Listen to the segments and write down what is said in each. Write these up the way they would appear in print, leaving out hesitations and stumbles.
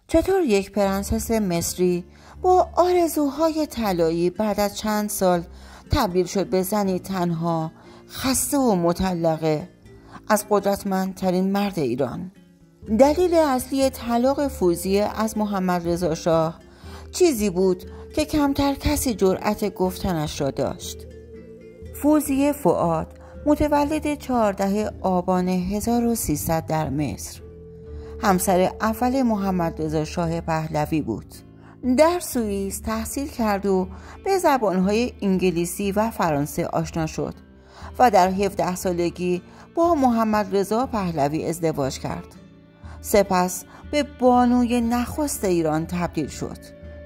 چطور یک پرنسس مصری با آرزوهای طلایی بعد از چند سال تبدیل شد به زنی تنها، خسته و مطلقه از قدرتمندترین مرد ایران؟ دلیل اصلی طلاق فوزیه از محمد رضا شاه چیزی بود که کمتر کسی جرأت گفتنش را داشت. فوزیه فؤاد متولد 14 آبان 1300 در مصر، همسر اول محمد رضا شاه پهلوی بود. در سوئیس تحصیل کرد و به زبانهای انگلیسی و فرانسه آشنا شد و در 17 سالگی با محمد رضا پهلوی ازدواج کرد. سپس به بانوی نخست ایران تبدیل شد.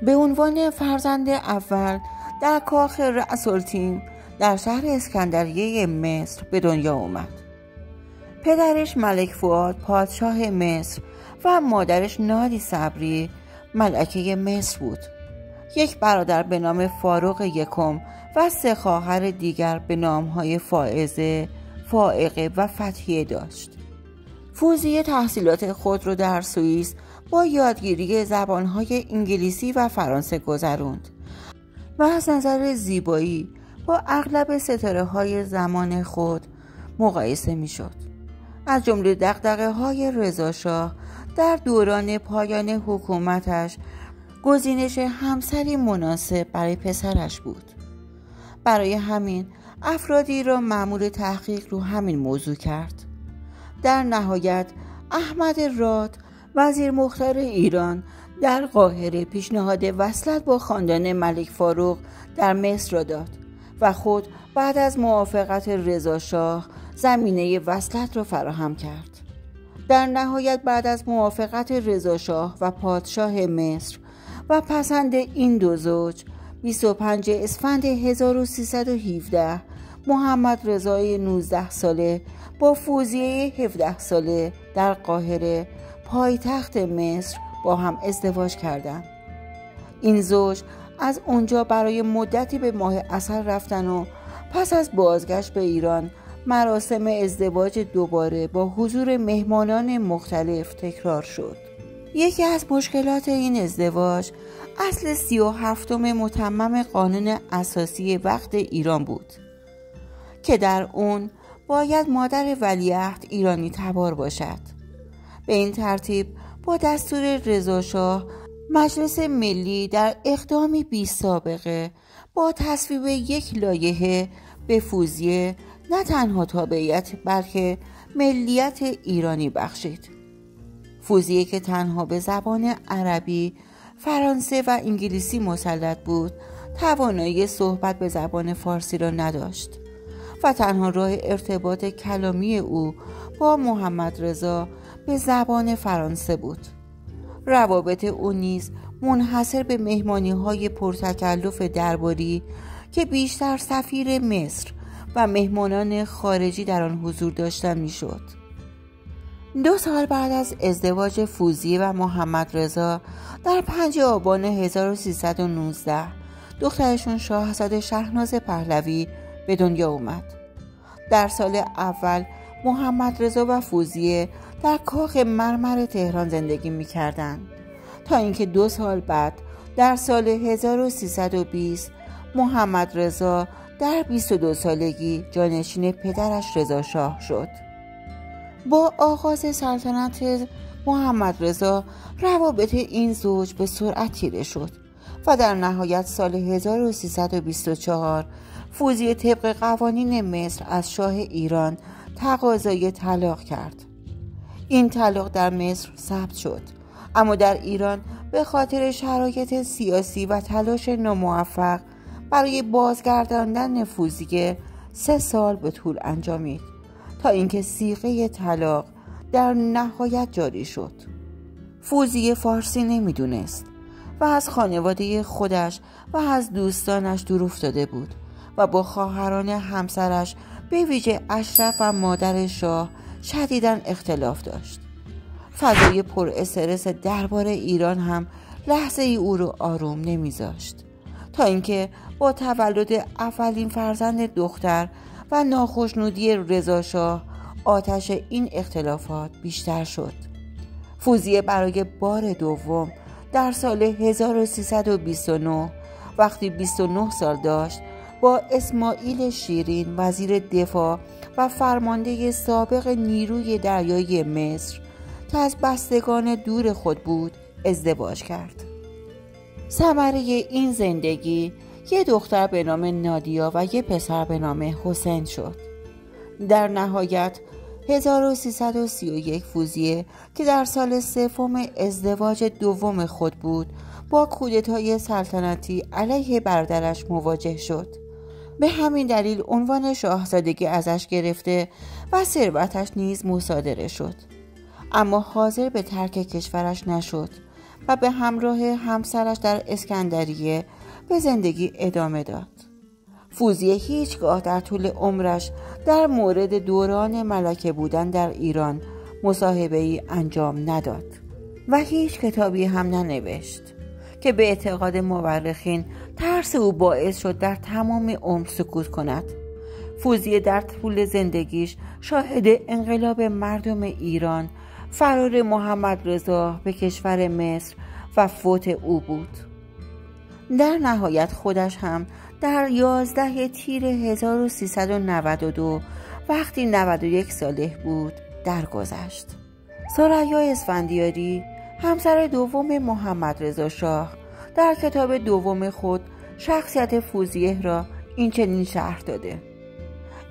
به عنوان فرزند اول در کاخ رأس‌التیم در شهر اسکندریه مصر به دنیا آمد. پدرش ملک فؤاد پادشاه مصر و مادرش نادی صبری ملکه مصر بود. یک برادر به نام فاروق یکم و 3 خواهر دیگر به نامهای فائزه، فائقه و فتحیه داشت. فوزیه تحصیلات خود را در سوئیس با یادگیری زبانهای انگلیسی و فرانسه گذراند و از نظر زیبایی با اغلب ستاره‌های زمان خود مقایسه می‌شد. از جمله دغدغه‌های رضا شاه در دوران پایان حکومتش گزینش همسری مناسب برای پسرش بود. برای همین افرادی را مأمور تحقیق رو همین موضوع کرد. در نهایت احمد راد وزیر مختار ایران در قاهره پیشنهاد وصلت با خاندان ملک فاروق در مصر را داد و خود بعد از موافقت رضا شاه زمینه وصلت را فراهم کرد. در نهایت بعد از موافقت رضا شاه و پادشاه مصر و پسند این دو زوج 25 اسفند 1317 محمد رضای 19 ساله با فوزیه 17 ساله در قاهره پایتخت مصر با هم ازدواج کردند. این زوج از اونجا برای مدتی به ماه عسل رفتن و پس از بازگشت به ایران مراسم ازدواج دوباره با حضور مهمانان مختلف تکرار شد. یکی از مشکلات این ازدواج اصل 37 متمم قانون اساسی وقت ایران بود که در اون باید مادر ولیعهد ایرانی تبار باشد. به این ترتیب با دستور رضا شاه مجلس ملی در اقدامی بی سابقه با تصویب یک لایحه به فوزیه نه تنها تابعیت بلکه ملیت ایرانی بخشید. فوزیه که تنها به زبان عربی، فرانسه و انگلیسی مسلط بود، توانایی صحبت به زبان فارسی را نداشت و تنها راه ارتباط کلامی او با محمد رضا به زبان فرانسه بود. روابط او نیز منحصر به مهمانی‌های پرتکلف درباری که بیشتر سفیر مصر و مهمانان خارجی در آن حضور داشتن میشد. 2 سال بعد از ازدواج فوزیه و محمد رضا در 5 آبان 1319 دخترشون شاهزاده شهناز پهلوی به دنیا اومد. در سال اول محمد رضا و فوزیه در کاخ مرمر تهران زندگی می‌کردند تا اینکه 2 سال بعد در سال 1320 محمد رضا در 22 سالگی جانشین پدرش رضا شاه شد. با آغاز سلطنت محمد رضا روابط این زوج به سرعت تیره شد و در نهایت سال 1324 فوزیه طبق قوانین مصر از شاه ایران تقاضای طلاق کرد. این طلاق در مصر ثبت شد، اما در ایران به خاطر شرایط سیاسی و تلاش ناموفق برای بازگرداندن فوزیه 3 سال به طول انجامید تا اینکه صیغه طلاق در نهایت جاری شد. فوزیه فارسی نمیدونست و از خانواده خودش و از دوستانش دور افتاده بود و با خواهران همسرش به ویژه اشرف و مادر شاه شدیداً اختلاف داشت. فضای پر استرس دربار ایران هم لحظه ای او رو آروم نمیذاشت تا اینکه با تولد اولین فرزند دختر و ناخشنودی رضا شاه آتش این اختلافات بیشتر شد. فوزیه برای بار دوم در سال 1329 وقتی 29 سال داشت با اسماعیل شیرین وزیر دفاع و فرمانده سابق نیروی دریایی مصر که از بستگان دور خود بود ازدواج کرد. ثمره این زندگی یه دختر به نام نادیا و یه پسر به نام حسین شد. در نهایت 1331 فوزیه که در سال سوم ازدواج دوم خود بود با کودتای سلطنتی علیه برادرش مواجه شد. به همین دلیل عنوان شاهزادگی ازش گرفته و ثروتش نیز مصادره شد، اما حاضر به ترک کشورش نشد و به همراه همسرش در اسکندریه به زندگی ادامه داد. فوزیه هیچگاه در طول عمرش در مورد دوران ملکه بودن در ایران مصاحبه‌ای انجام نداد و هیچ کتابی هم ننوشت که به اعتقاد مورخین ترس او باعث شد در تمام عمر سکوت کند. فوزیه در طول زندگیش شاهد انقلاب مردم ایران، فرار محمد رضا به کشور مصر و فوت او بود. در نهایت خودش هم در 11 تیر 1392 وقتی 91 ساله بود درگذشت. ثریا اسفندیاری همسر دوم محمد رضا شاه در کتاب دوم خود شخصیت فوزیه را این چنین شرح داده: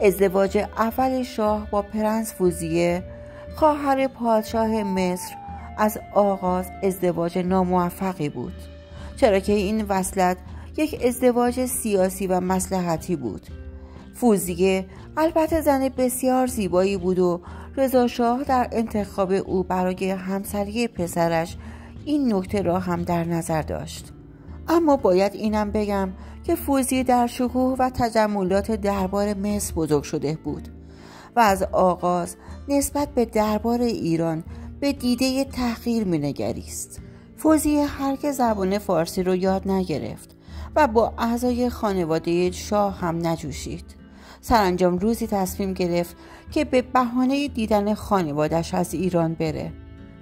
ازدواج اول شاه با پرنس فوزیه خواهر پادشاه مصر از آغاز ازدواج ناموفقی بود، چرا که این وصلت یک ازدواج سیاسی و مصلحتی بود. فوزیه البته زن بسیار زیبایی بود و رضا شاه در انتخاب او برای همسری پسرش این نکته را هم در نظر داشت. اما باید اینم بگم که فوزیه در شکوه و تجملات دربار مصر بزرگ شده بود و از آغاز نسبت به دربار ایران به دیده تحقیر می‌نگریست. فوزیه هرگز زبان فارسی رو یاد نگرفت و با اعضای خانواده شاه هم نجوشید. سرانجام روزی تصمیم گرفت که به بهانه دیدن خانواده‌اش از ایران بره،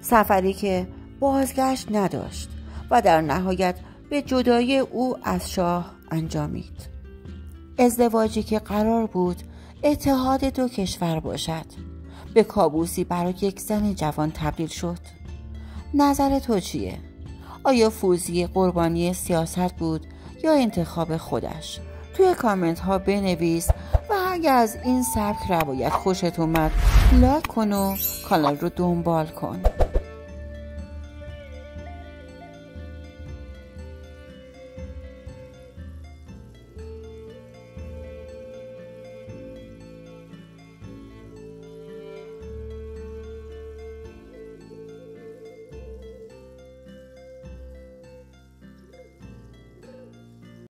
سفری که بازگشت نداشت و در نهایت به جدایی او از شاه انجامید. ازدواجی که قرار بود اتحاد دو کشور باشد به کابوسی برای یک زن جوان تبدیل شد. نظر تو چیه؟ آیا فوزیه قربانی سیاست بود یا انتخاب خودش؟ توی کامنت ها بنویس و اگر از این سبک روایت خوشت اومد لایک کن و کانال رو دنبال کن.